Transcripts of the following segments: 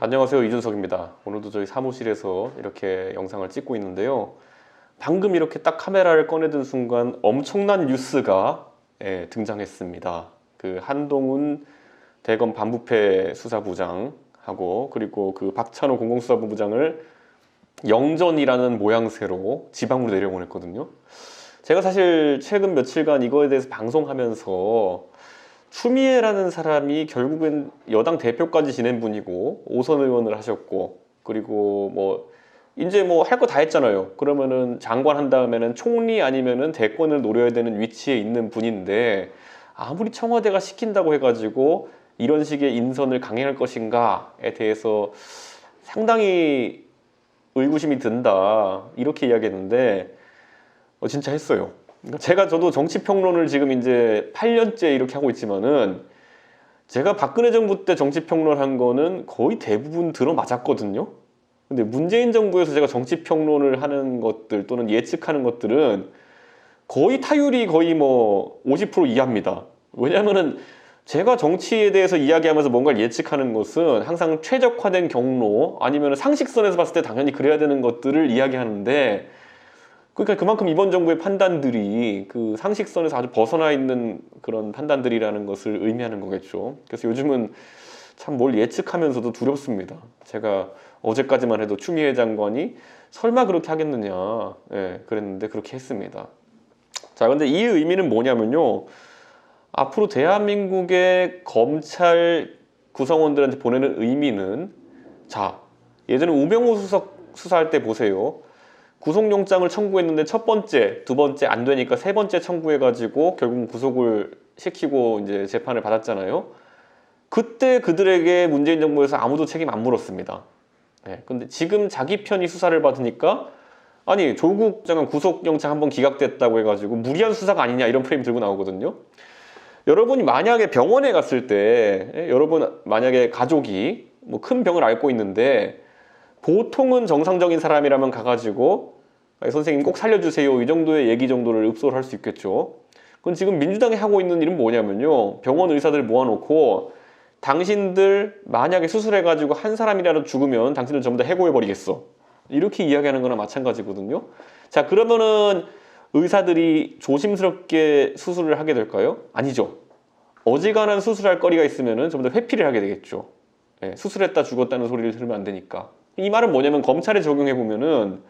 안녕하세요. 이준석입니다. 오늘도 저희 사무실에서 이렇게 영상을 찍고 있는데요. 방금 이렇게 딱 카메라를 꺼내든 순간 엄청난 뉴스가 등장했습니다. 그 한동훈 대검 반부패 수사부장하고 그리고 그 박찬호 공공수사본부장을 영전이라는 모양새로 지방으로 내려보냈거든요. 제가 사실 최근 며칠간 이거에 대해서 방송하면서 추미애라는 사람이 결국엔 여당 대표까지 지낸 분이고 5선 의원을 하셨고 그리고 이제 할 거 다 했잖아요. 그러면은 장관 한 다음에는 총리 아니면은 대권을 노려야 되는 위치에 있는 분인데 아무리 청와대가 시킨다고 해가지고 이런 식의 인선을 강행할 것인가에 대해서 상당히 의구심이 든다 이렇게 이야기했는데 진짜 했어요. 그러니까 저도 정치평론을 지금 이제 8년째 이렇게 하고 있지만은 제가 박근혜 정부 때 정치평론한 거는 거의 대부분 들어맞았거든요. 근데 문재인 정부에서 제가 정치평론을 하는 것들 또는 예측하는 것들은 거의 타율이 거의 50% 이하입니다. 왜냐하면은 제가 정치에 대해서 이야기하면서 뭔가를 예측하는 것은 항상 최적화된 경로 아니면 상식선에서 봤을 때 당연히 그래야 되는 것들을 이야기하는데 그러니까 그만큼 이번 정부의 판단들이 그 상식선에서 아주 벗어나 있는 그런 판단들이라는 것을 의미하는 거겠죠. 그래서 요즘은 참 뭘 예측하면서도 두렵습니다. 제가 어제까지만 해도 추미애 장관이 설마 그렇게 하겠느냐 그랬는데 그렇게 했습니다. 자, 근데 이 의미는 뭐냐면요. 앞으로 대한민국의 검찰 구성원들한테 보내는 의미는 예전에 우병우 수석 수사할 때 보세요. 구속영장을 청구했는데 첫 번째, 두 번째 안 되니까 세 번째 청구해가지고 결국 구속을 시키고 이제 재판을 받았잖아요. 그때 그들에게 문재인 정부에서 아무도 책임 안 물었습니다. 근데 지금 자기 편이 수사를 받으니까 아니 조국 장관 구속영장 한번 기각됐다고 해가지고 무리한 수사가 아니냐 이런 프레임 들고 나오거든요. 여러분이 만약에 병원에 갔을 때 여러분 만약에 가족이 큰 병을 앓고 있는데 보통은 정상적인 사람이라면 가가지고 선생님 꼭 살려주세요 이 정도의 얘기 정도를 읍소를 할 수 있겠죠. 그럼 지금 민주당이 하고 있는 일은 뭐냐면요. 병원 의사들 모아놓고 당신들 만약에 수술해가지고 한 사람이라도 죽으면 당신들 전부 다 해고해버리겠어. 이렇게 이야기하는 거나 마찬가지거든요. 자, 그러면은 의사들이 조심스럽게 수술을 하게 될까요? 아니죠. 어지간한 수술할 거리가 있으면은 전부 다 회피를 하게 되겠죠. 수술했다 죽었다는 소리를 들으면 안 되니까. 이 말은 뭐냐면 검찰에 적용해 보면은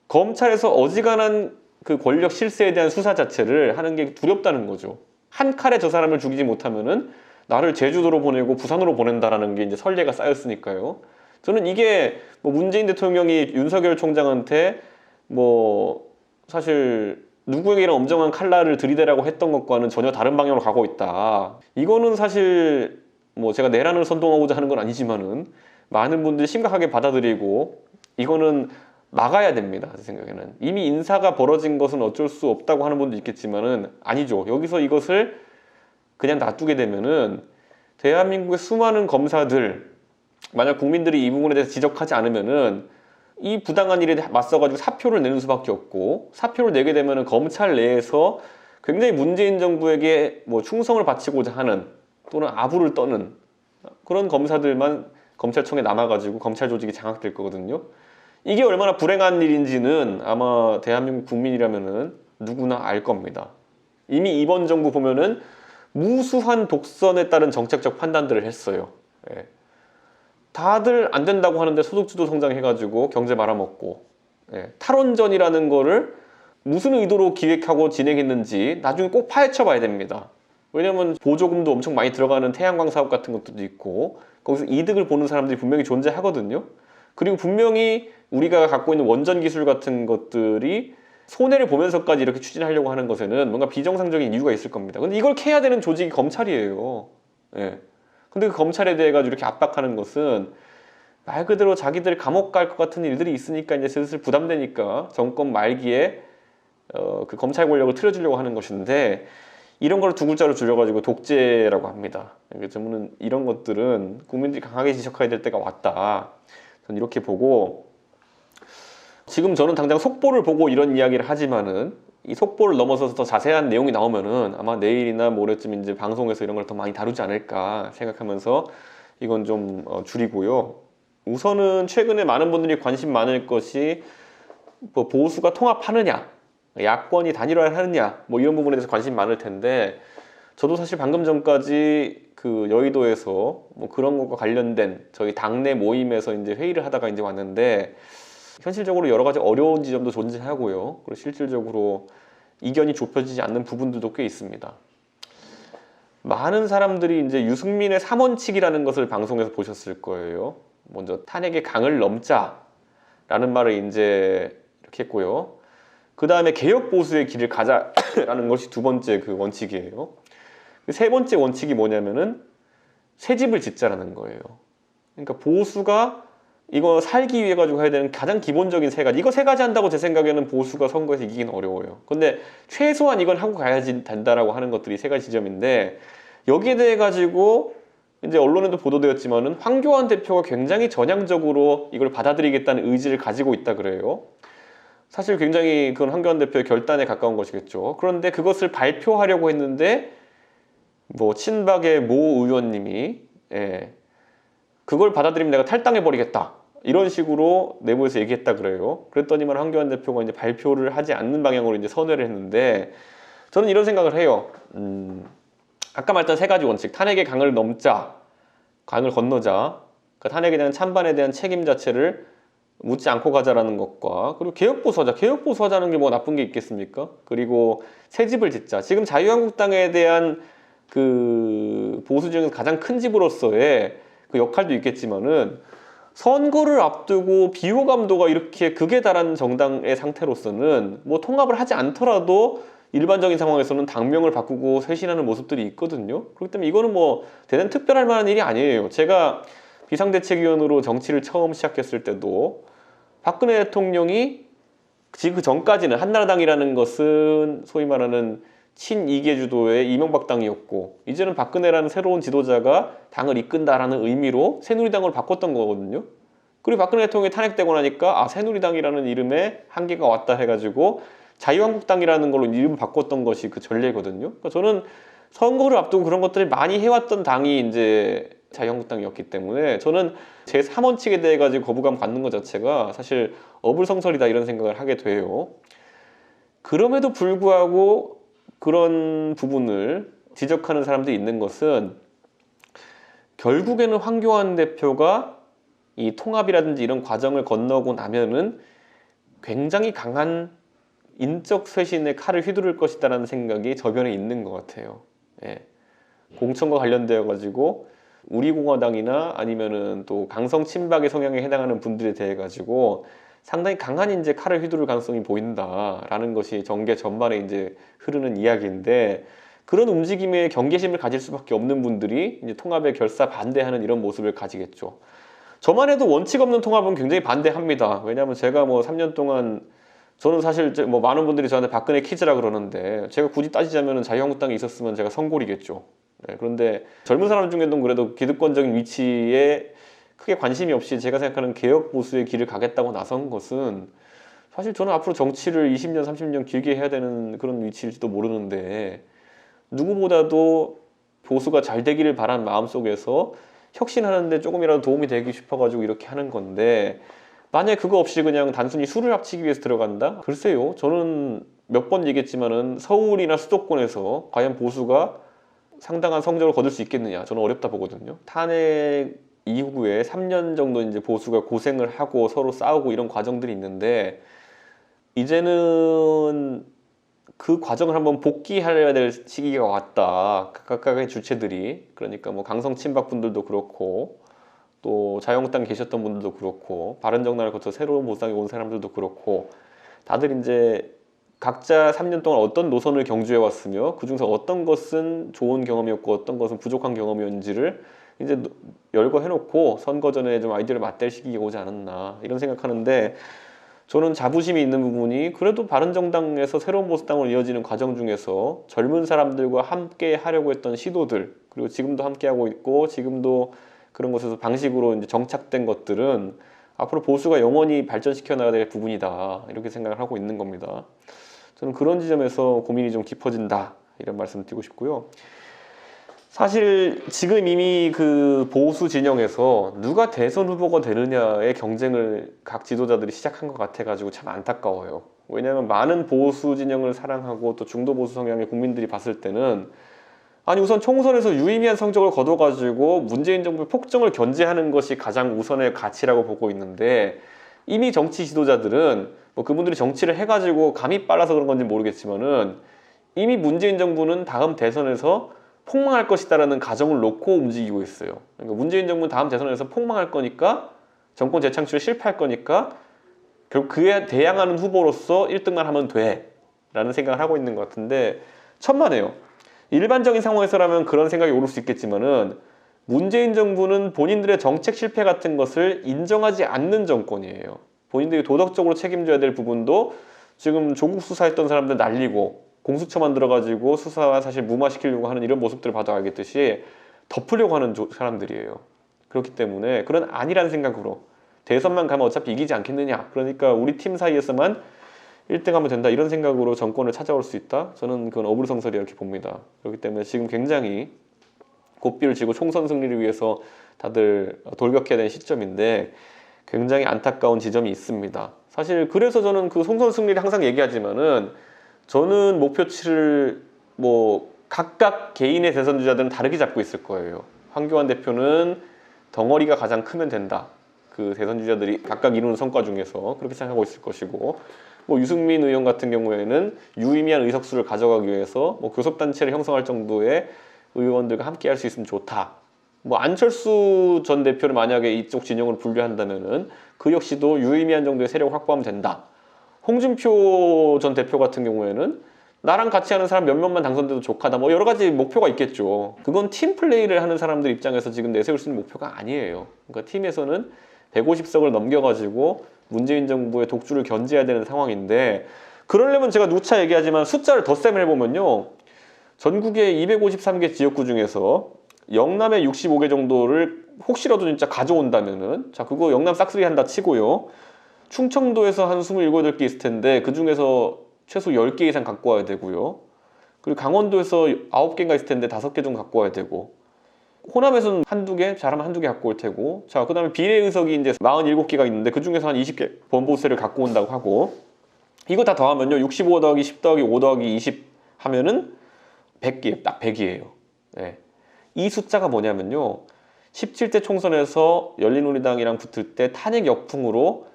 검찰에서 어지간한 그 권력 실세에 대한 수사 자체를 하는 게 두렵다는 거죠. 한 칼에 저 사람을 죽이지 못하면은 나를 제주도로 보내고 부산으로 보낸다라는 게 이제 선례가 쌓였으니까요. 저는 이게 문재인 대통령이 윤석열 총장한테 사실 누구에게나 엄정한 칼날을 들이대라고 했던 것과는 전혀 다른 방향으로 가고 있다. 이거는 사실 제가 내란을 선동하고자 하는 건 아니지만은 많은 분들이 심각하게 받아들이고 이거는 막아야 됩니다. 제 생각에는 이미 인사가 벌어진 것은 어쩔 수 없다고 하는 분도 있겠지만은 아니죠. 여기서 이것을 그냥 놔두게 되면은 대한민국의 수많은 검사들 만약 국민들이 이 부분에 대해서 지적하지 않으면은 이 부당한 일에 맞서가지고 사표를 내는 수밖에 없고 사표를 내게 되면은 검찰 내에서 굉장히 문재인 정부에게 충성을 바치고자 하는 또는 아부를 떠는 그런 검사들만 검찰청에 남아가지고 검찰 조직이 장악될 거거든요. 이게 얼마나 불행한 일인지는 아마 대한민국 국민이라면은 누구나 알 겁니다. 이미 이번 정부 보면은 무수한 독선에 따른 정책적 판단들을 했어요. 다들 안 된다고 하는데 소득주도 성장해가지고 경제 말아먹고 탈원전이라는 거를 무슨 의도로 기획하고 진행했는지 나중에 꼭 파헤쳐 봐야 됩니다. 왜냐면 보조금도 엄청 많이 들어가는 태양광 사업 같은 것도 있고 거기서 이득을 보는 사람들이 분명히 존재하거든요. 그리고 분명히 우리가 갖고 있는 원전 기술 같은 것들이 손해를 보면서까지 이렇게 추진하려고 하는 것에는 뭔가 비정상적인 이유가 있을 겁니다. 근데 이걸 캐야 되는 조직이 검찰이에요. 근데 그 검찰에 대해 가지고 이렇게 압박하는 것은 말 그대로 자기들 감옥 갈 것 같은 일들이 있으니까 이제 슬슬 부담되니까 정권 말기에 그 검찰 권력을 틀어주려고 하는 것인데 이런 걸 두 글자로 줄여가지고 독재라고 합니다. 저는 이런 것들은 국민들이 강하게 지적해야 될 때가 왔다. 저는 이렇게 보고 지금 저는 당장 속보를 보고 이런 이야기를 하지만은 이 속보를 넘어서서 더 자세한 내용이 나오면은 아마 내일이나 모레쯤 이제 방송에서 이런 걸 더 많이 다루지 않을까 생각하면서 이건 좀 줄이고요. 우선은 최근에 많은 분들이 관심 많을 것이 뭐 보수가 통합하느냐, 야권이 단일화하느냐, 뭐 이런 부분에 대해서 관심 많을 텐데, 저도 사실 방금 전까지 그 여의도에서 뭐 그런 것과 관련된 저희 당내 모임에서 이제 회의를 하다가 이제 왔는데, 현실적으로 여러 가지 어려운 지점도 존재하고요. 그리고 실질적으로 이견이 좁혀지지 않는 부분들도 꽤 있습니다. 많은 사람들이 이제 유승민의 3원칙이라는 것을 방송에서 보셨을 거예요. 먼저 탄핵의 강을 넘자라는 말을 이제 이렇게 했고요. 그 다음에 개혁 보수의 길을 가자라는 것이 두 번째 그 원칙이에요. 세 번째 원칙이 뭐냐면은 새 집을 짓자라는 거예요. 그러니까 보수가 이거 살기 위해 가지고 해야 되는 가장 기본적인 세 가지. 이거 세 가지 한다고 제 생각에는 보수가 선거에서 이기긴 어려워요. 근데 최소한 이건 하고 가야지 된다라고 하는 것들이 세 가지 지점인데, 여기에 대해 가지고 이제 언론에도 보도되었지만은 황교안 대표가 굉장히 전향적으로 이걸 받아들이겠다는 의지를 가지고 있다 그래요. 사실 굉장히 그건 황교안 대표의 결단에 가까운 것이겠죠. 그런데 그것을 발표하려고 했는데 뭐 친박의 모 의원님이 그걸 받아들이면 내가 탈당해버리겠다, 이런 식으로 내부에서 얘기했다 그래요. 그랬더니만 황교안 대표가 이제 발표를 하지 않는 방향으로 이제 선회를 했는데, 저는 이런 생각을 해요. 아까 말했던 세 가지 원칙, 탄핵의 강을 넘자, 강을 건너자, 그 탄핵에 대한 찬반에 대한 책임 자체를 묻지 않고 가자라는 것과, 그리고 개혁보수하자는 게 뭐 나쁜 게 있겠습니까? 그리고 새 집을 짓자. 지금 자유한국당에 대한 그 보수 중에서 가장 큰 집으로서의 그 역할도 있겠지만은, 선거를 앞두고 비호감도가 이렇게 극에 달한 정당의 상태로서는 뭐 통합을 하지 않더라도 일반적인 상황에서는 당명을 바꾸고 쇄신하는 모습들이 있거든요. 그렇기 때문에 이거는 뭐 대단히 특별할 만한 일이 아니에요. 제가 비상대책위원으로 정치를 처음 시작했을 때도 박근혜 대통령이 그 전까지는 한나라당이라는 것은 소위 말하는 친이계주도의 이명박 당이었고, 이제는 박근혜라는 새로운 지도자가 당을 이끈다라는 의미로 새누리당으로 바꿨던 거거든요. 그리고 박근혜 대통령이 탄핵되고 나니까 새누리당이라는 이름에 한계가 왔다 해가지고 자유한국당이라는 걸로 이름 바꿨던 것이 그 전례거든요. 그러니까 저는 선거를 앞두고 그런 것들을 많이 해왔던 당이 이제 자유한국당이었기 때문에, 저는 제 3원칙에 대해 가지고 거부감 갖는 것 자체가 사실 어불성설이다, 이런 생각을 하게 돼요. 그럼에도 불구하고 그런 부분을 지적하는 사람들이 있는 것은, 결국에는 황교안 대표가 이 통합이라든지 이런 과정을 건너고 나면은 굉장히 강한 인적 쇄신의 칼을 휘두를 것이다라는 생각이 저변에 있는 것 같아요. 공천과 관련되어 가지고 우리공화당이나 아니면은 또 강성 친박의 성향에 해당하는 분들에 대해 가지고 상당히 강한 이제 칼을 휘두를 가능성이 보인다라는 것이 정계 전반에 이제 흐르는 이야기인데, 그런 움직임에 경계심을 가질 수밖에 없는 분들이 이제 통합에 결사 반대하는 이런 모습을 가지겠죠. 저만 해도 원칙 없는 통합은 굉장히 반대합니다. 왜냐하면 제가 뭐 3년 동안, 저는 사실 뭐 많은 분들이 저한테 박근혜 키즈라 그러는데, 제가 굳이 따지자면 자유한국당에 있었으면 제가 성골이겠죠. 그런데 젊은 사람 중에도 그래도 기득권적인 위치에 크게 관심이 없이 제가 생각하는 개혁 보수의 길을 가겠다고 나선 것은, 사실 저는 앞으로 정치를 20년, 30년 길게 해야 되는 그런 위치일지도 모르는데, 누구보다도 보수가 잘 되기를 바란 마음속에서 혁신하는데 조금이라도 도움이 되기 싶어가지고 이렇게 하는 건데, 만약에 그거 없이 그냥 단순히 수를 합치기 위해서 들어간다? 글쎄요. 저는 몇 번 얘기했지만은 서울이나 수도권에서 과연 보수가 상당한 성적을 거둘 수 있겠느냐, 저는 어렵다 보거든요. 탄핵 이후에 3년 정도 이제 보수가 고생을 하고 서로 싸우고 이런 과정들이 있는데, 이제는 그 과정을 한번 복귀해야 될 시기가 왔다. 각각의 주체들이, 그러니까 뭐 강성 친박 분들도 그렇고, 또 자유한국당에 계셨던 분들도 그렇고, 바른정당을 거쳐 새로운 보수당에 온 사람들도 그렇고, 다들 이제 각자 3년 동안 어떤 노선을 경주해 왔으며 그중에서 어떤 것은 좋은 경험이었고 어떤 것은 부족한 경험이었는지를 이제 열거해놓고 선거 전에 좀 아이디어를 맞댈 시기가 오지 않았나, 이런 생각하는데, 저는 자부심이 있는 부분이, 그래도 바른정당에서 새로운 보수당으로 이어지는 과정 중에서 젊은 사람들과 함께 하려고 했던 시도들, 그리고 지금도 함께 하고 있고 지금도 그런 것에서 방식으로 이제 정착된 것들은 앞으로 보수가 영원히 발전시켜 나가야 될 부분이다, 이렇게 생각을 하고 있는 겁니다. 저는 그런 지점에서 고민이 좀 깊어진다, 이런 말씀을 드리고 싶고요. 사실 지금 이미 그 보수 진영에서 누가 대선 후보가 되느냐의 경쟁을 각 지도자들이 시작한 것 같아가지고 참 안타까워요. 왜냐하면 많은 보수 진영을 사랑하고 또 중도 보수 성향의 국민들이 봤을 때는 아니 우선 총선에서 유의미한 성적을 거둬가지고 문재인 정부의 폭정을 견제하는 것이 가장 우선의 가치라고 보고 있는데 이미 정치 지도자들은 뭐 그분들이 정치를 해가지고 감이 빨라서 그런 건지 모르겠지만은 이미 문재인 정부는 다음 대선에서 폭망할 것이다라는 가정을 놓고 움직이고 있어요. 그러니까 문재인 정부는 다음 대선에서 폭망할 거니까 정권 재창출에 실패할 거니까 결국 그에 대항하는 후보로서 1등만 하면 돼 라는 생각을 하고 있는 것 같은데 천만에요. 일반적인 상황에서라면 그런 생각이 오를 수 있겠지만은 문재인 정부는 본인들의 정책 실패 같은 것을 인정하지 않는 정권이에요. 본인들이 도덕적으로 책임져야 될 부분도 지금 조국 수사했던 사람들 날리고 공수처만 들어가지고 수사와 사실 무마시키려고 하는 이런 모습들을 봐도 알겠듯이 덮으려고 하는 사람들이에요. 그렇기 때문에 그런 아니란 생각으로 대선만 가면 어차피 이기지 않겠느냐, 그러니까 우리 팀 사이에서만 1등 하면 된다, 이런 생각으로 정권을 찾아올 수 있다? 저는 그건 어불성설이라 이렇게 봅니다. 그렇기 때문에 지금 굉장히 고삐를 쥐고 총선 승리를 위해서 다들 돌격해야 되는 시점인데 굉장히 안타까운 지점이 있습니다. 사실 그래서 저는 그 총선 승리를 항상 얘기하지만은 저는 목표치를 뭐 각각 개인의 대선 주자들은 다르게 잡고 있을 거예요. 황교안 대표는 덩어리가 가장 크면 된다. 그 대선 주자들이 각각 이루는 성과 중에서 그렇게 생각하고 있을 것이고, 뭐 유승민 의원 같은 경우에는 유의미한 의석수를 가져가기 위해서 뭐 교섭단체를 형성할 정도의 의원들과 함께 할 수 있으면 좋다. 뭐 안철수 전 대표를 만약에 이쪽 진영으로 분류한다면은 그 역시도 유의미한 정도의 세력을 확보하면 된다. 홍준표 전 대표 같은 경우에는 나랑 같이 하는 사람 몇몇만 당선돼도 족하다. 뭐 여러 가지 목표가 있겠죠. 그건 팀 플레이를 하는 사람들 입장에서 지금 내세울 수 있는 목표가 아니에요. 그러니까 팀에서는 150석을 넘겨가지고 문재인 정부의 독주를 견제해야 되는 상황인데, 그러려면 제가 누차 얘기하지만 숫자를 덧셈을 해보면요, 전국의 253개 지역구 중에서 영남의 65개 정도를 혹시라도 진짜 가져온다면은, 자 그거 영남 싹쓸이 한다 치고요, 충청도에서 한 27개 있을 텐데 그 중에서 최소 10개 이상 갖고 와야 되고요, 그리고 강원도에서 9개인가 있을 텐데 5개 정도 갖고 와야 되고, 호남에서는 한두 개, 잘하면 한두 개 갖고 올 테고, 자 그 다음에 비례 의석이 이제 47개가 있는데 그 중에서 한 20개 번보세를 갖고 온다고 하고, 이거 다 더하면요 65 더하기 10 더하기 5 더하기 20 하면은 100개, 딱 100이에요. 네. 이 숫자가 뭐냐면요, 17대 총선에서 열린우리당이랑 붙을 때 탄핵 역풍으로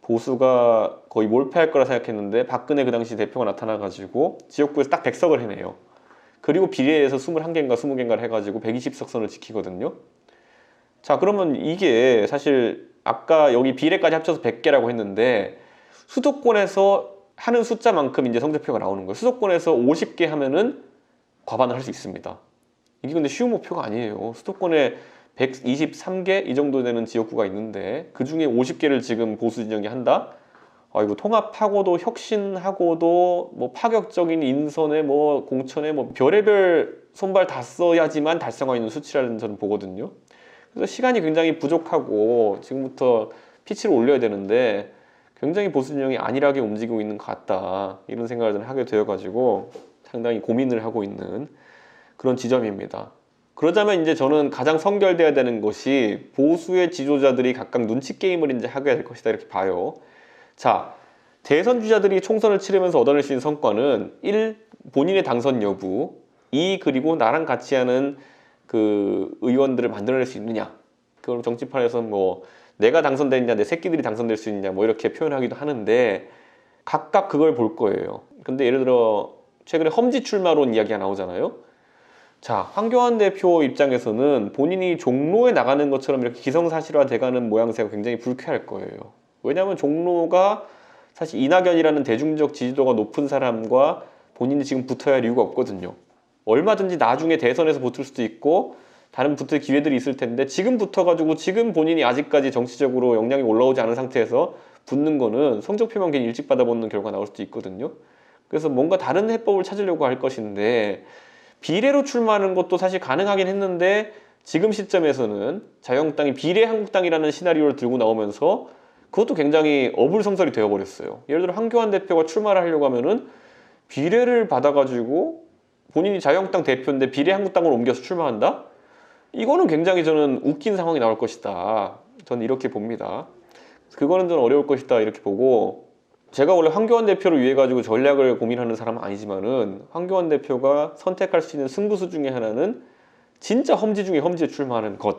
보수가 거의 몰패할 거라 생각했는데 박근혜 그 당시 대표가 나타나가지고 지역구에서 딱 100석을 해내요. 그리고 비례에서 21개인가 20개인가를 해가지고 120석 선을 지키거든요. 자 그러면 이게 사실 아까 여기 비례까지 합쳐서 100개라고 했는데 수도권에서 하는 숫자만큼 이제 성적표가 나오는 거예요. 수도권에서 50개 하면은 과반을 할 수 있습니다. 이게 근데 쉬운 목표가 아니에요. 수도권에 123개 이 정도 되는 지역구가 있는데 그 중에 50개를 지금 보수 진영이 한다? 이거 통합하고도 혁신하고도 뭐 파격적인 인선에 뭐 공천에 뭐 별의별 손발 다 써야지만 달성할 수 있는 수치라는 저는 보거든요. 그래서 시간이 굉장히 부족하고 지금부터 피치를 올려야 되는데 굉장히 보수 진영이 안일하게 움직이고 있는 것 같다, 이런 생각을 저는 하게 되어가지고 상당히 고민을 하고 있는 그런 지점입니다. 그러자면 이제 저는 가장 선결돼야 되는 것이 보수의 지도자들이 각각 눈치 게임을 이제 하게 될 것이다, 이렇게 봐요. 자, 대선 주자들이 총선을 치르면서 얻어낼 수 있는 성과는 1. 본인의 당선 여부, 2. 그리고 나랑 같이 하는 그 의원들을 만들어낼 수 있느냐. 그럼 정치판에서 뭐 내가 당선되느냐, 내 새끼들이 당선될 수 있느냐, 뭐 이렇게 표현하기도 하는데 각각 그걸 볼 거예요. 근데 예를 들어 최근에 험지 출마론 이야기가 나오잖아요. 자, 황교안 대표 입장에서는 본인이 종로에 나가는 것처럼 이렇게 기성사실화 돼가는 모양새가 굉장히 불쾌할 거예요. 왜냐하면 종로가 사실 이낙연이라는 대중적 지지도가 높은 사람과 본인이 지금 붙어야 할 이유가 없거든요. 얼마든지 나중에 대선에서 붙을 수도 있고 다른 붙을 기회들이 있을 텐데 지금 붙어가지고 지금 본인이 아직까지 정치적으로 역량이 올라오지 않은 상태에서 붙는 거는 성적표만 괜히 일찍 받아보는 결과가 나올 수도 있거든요. 그래서 뭔가 다른 해법을 찾으려고 할 것인데, 비례로 출마하는 것도 사실 가능하긴 했는데 지금 시점에서는 자유한국당이 비례한국당이라는 시나리오를 들고 나오면서 그것도 굉장히 어불성설이 되어버렸어요. 예를 들어 황교안 대표가 출마를 하려고 하면은 비례를 받아가지고 본인이 자유한국당 대표인데 비례한국당으로 옮겨서 출마한다? 이거는 굉장히 저는 웃긴 상황이 나올 것이다. 저는 이렇게 봅니다. 그거는 좀 어려울 것이다 이렇게 보고, 제가 원래 황교안 대표를 위해 가지고 전략을 고민하는 사람은 아니지만은 황교안 대표가 선택할 수 있는 승부수 중에 하나는 진짜 험지 중에 험지에 출마하는 것.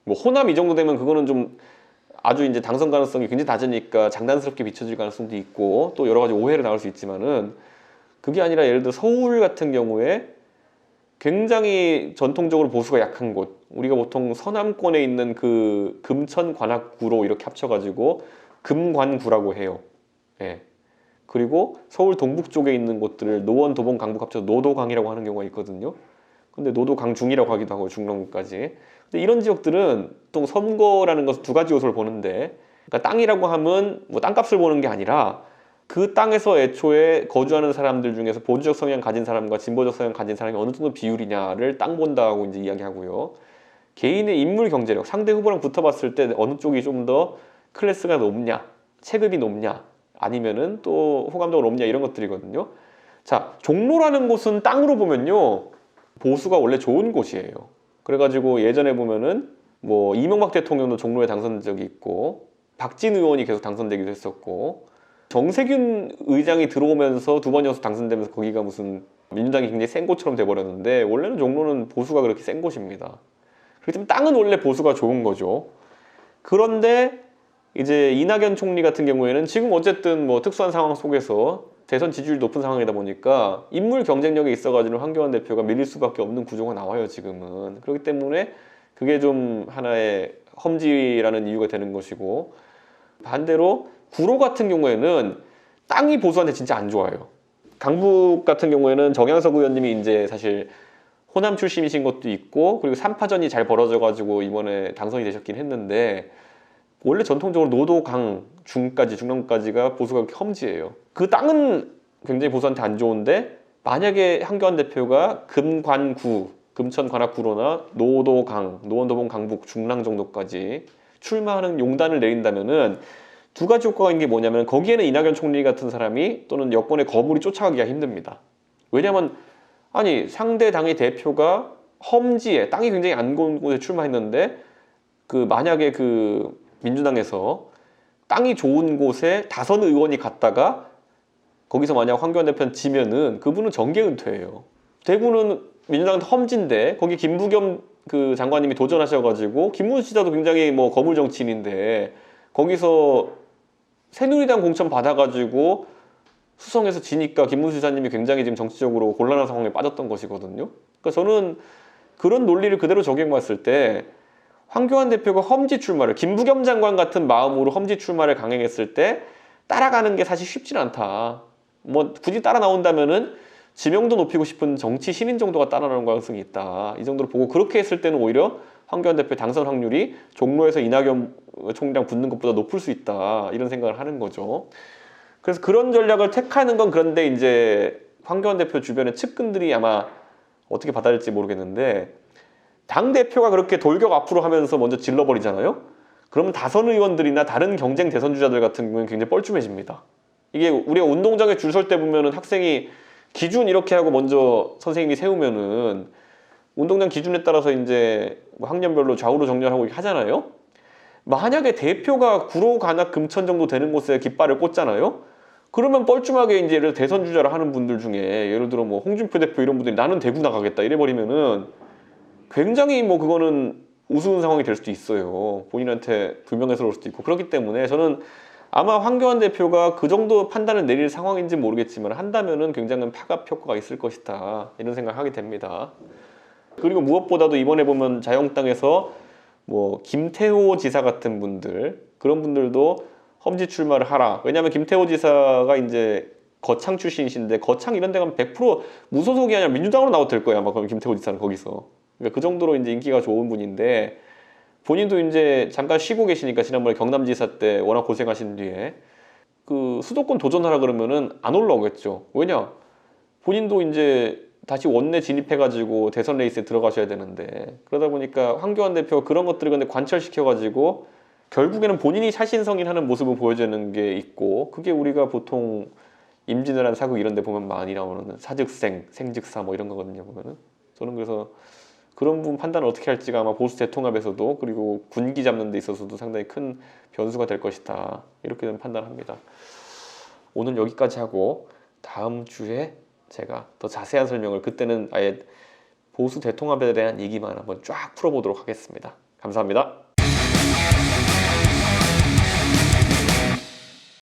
뭐 호남 이 정도 되면 그거는 좀 아주 이제 당선 가능성이 굉장히 낮으니까 장난스럽게 비춰질 가능성도 있고 또 여러 가지 오해를 나올 수 있지만은, 그게 아니라 예를 들어 서울 같은 경우에 굉장히 전통적으로 보수가 약한 곳, 우리가 보통 서남권에 있는 그 금천 관악구로 이렇게 합쳐가지고 금관구라고 해요. 예. 그리고 서울 동북 쪽에 있는 곳들을 노원, 도봉, 강북 합쳐서 노도강이라고 하는 경우가 있거든요. 근데 노도강중이라고 하기도 하고 중랑구까지. 근데 이런 지역들은 또 선거라는 것은 두 가지 요소를 보는데, 그러니까 땅이라고 하면 뭐 땅값을 보는 게 아니라 그 땅에서 애초에 거주하는 사람들 중에서 보수적 성향 가진 사람과 진보적 성향 가진 사람이 어느 정도 비율이냐를 땅 본다고 이제 이야기하고요. 개인의 인물 경제력, 상대 후보랑 붙어봤을 때 어느 쪽이 좀 더 클래스가 높냐, 체급이 높냐, 아니면은 또 호감도가 높냐 이런 것들이거든요. 자, 종로라는 곳은 땅으로 보면요 보수가 원래 좋은 곳이에요. 그래가지고 예전에 보면은 뭐 이명박 대통령도 종로에 당선된 적이 있고 박진 의원이 계속 당선되기도 했었고 정세균 의장이 들어오면서 두 번 연속 당선되면서 거기가 무슨 민주당이 굉장히 센 곳처럼 돼버렸는데, 원래는 종로는 보수가 그렇게 센 곳입니다. 그렇지만 땅은 원래 보수가 좋은 거죠. 그런데 이제 이낙연 총리 같은 경우에는 지금 어쨌든 뭐 특수한 상황 속에서 대선 지지율이 높은 상황이다 보니까 인물 경쟁력에 있어가지고 황교안 대표가 밀릴 수밖에 없는 구조가 나와요 지금은. 그렇기 때문에 그게 좀 하나의 험지라는 이유가 되는 것이고, 반대로 구로 같은 경우에는 땅이 보수한테 진짜 안 좋아요. 강북 같은 경우에는 정양석 의원님이 이제 사실 호남 출신이신 것도 있고, 그리고 3파전이 잘 벌어져가지고 이번에 당선이 되셨긴 했는데, 원래 전통적으로 노도, 강, 중까지, 중랑까지가 보수가 그렇게 험지예요. 그 땅은 굉장히 보수한테 안 좋은데, 만약에 황교안 대표가 금관구, 금천 관악구로나 노도, 강, 노원, 도봉, 강북, 중랑 정도까지 출마하는 용단을 내린다면은 두 가지 효과가 있는 게 뭐냐면, 거기에는 이낙연 총리 같은 사람이 또는 여권의 거물이 쫓아가기가 힘듭니다. 왜냐하면 아니 상대 당의 대표가 험지에 땅이 굉장히 안 좋은 곳에 출마했는데, 그 만약에 그 민주당에서 땅이 좋은 곳에 다선 의원이 갔다가 거기서 만약 황교안 대표는 지면은 그분은 정계 은퇴예요. 대구는 민주당 험지인데 거기 김부겸 그 장관님이 도전하셔가지고, 김문수 지사도 굉장히 뭐 거물 정치인인데 거기서 새누리당 공천 받아가지고 수성에서 지니까 김문수 지사님이 굉장히 지금 정치적으로 곤란한 상황에 빠졌던 것이거든요. 그러니까 저는 그런 논리를 그대로 적용했을 때 황교안 대표가 험지 출마를, 김부겸 장관 같은 마음으로 험지 출마를 강행했을 때 따라가는 게 사실 쉽진 않다. 뭐 굳이 따라 나온다면은 지명도 높이고 싶은 정치 신인 정도가 따라 나오는 가능성이 있다. 이 정도로 보고, 그렇게 했을 때는 오히려 황교안 대표 당선 확률이 종로에서 이낙연 총리랑 붙는 것보다 높을 수 있다. 이런 생각을 하는 거죠. 그래서 그런 전략을 택하는 건, 그런데 이제 황교안 대표 주변의 측근들이 아마 어떻게 받아들일지 모르겠는데, 당대표가 그렇게 돌격 앞으로 하면서 먼저 질러버리잖아요. 그러면 다선 의원들이나 다른 경쟁 대선 주자들 같은 경우는 굉장히 뻘쭘해집니다. 이게 우리가 운동장에 줄 설 때 보면은 학생이 기준 이렇게 하고 먼저 선생님이 세우면은 운동장 기준에 따라서 이제 뭐 학년별로 좌우로 정렬하고 이렇게 하잖아요. 만약에 대표가 구로, 관악, 금천 정도 되는 곳에 깃발을 꽂잖아요. 그러면 뻘쭘하게 이제 예를 들어 대선 주자를 하는 분들 중에 예를 들어 뭐 홍준표 대표 이런 분들이 나는 대구 나가겠다 이래버리면은 굉장히 뭐 그거는 우스운 상황이 될 수도 있어요. 본인한테 불명예스러울 수도 있고. 그렇기 때문에 저는 아마 황교안 대표가 그 정도 판단을 내릴 상황인지 모르겠지만 한다면은 굉장한 파급 효과가 있을 것이다. 이런 생각을 하게 됩니다. 그리고 무엇보다도 이번에 보면 자유한국당에서 뭐 김태호 지사 같은 분들, 그런 분들도 험지 출마를 하라. 왜냐하면 김태호 지사가 이제 거창 출신이신데, 거창 이런 데 가면 100% 무소속이 아니라 민주당으로 나와도 될 거예요. 아마 김태호 지사는 거기서. 그러니까 그 정도로 이제 인기가 좋은 분인데, 본인도 이제 잠깐 쉬고 계시니까 지난번에 경남지사 때 워낙 고생하신 뒤에 그 수도권 도전하라 그러면은 안 올라오겠죠. 왜냐? 본인도 이제 다시 원내 진입해가지고 대선 레이스에 들어가셔야 되는데, 그러다 보니까 황교안 대표가 그런 것들을 근데 관철시켜가지고 결국에는 본인이 살신성인하는 모습을 보여주는 게 있고, 그게 우리가 보통 임진왜란 사국 이런 데 보면 많이 나오는 사즉생, 생즉사 뭐 이런 거거든요. 보면은 저는 그래서 그런 부분 판단을 어떻게 할지가 아마 보수 대통합에서도 그리고 군기 잡는 데 있어서도 상당히 큰 변수가 될 것이다. 이렇게 저는 판단합니다. 오늘 여기까지 하고 다음 주에 제가 더 자세한 설명을 그때는 아예 보수 대통합에 대한 얘기만 한번 쫙 풀어보도록 하겠습니다. 감사합니다.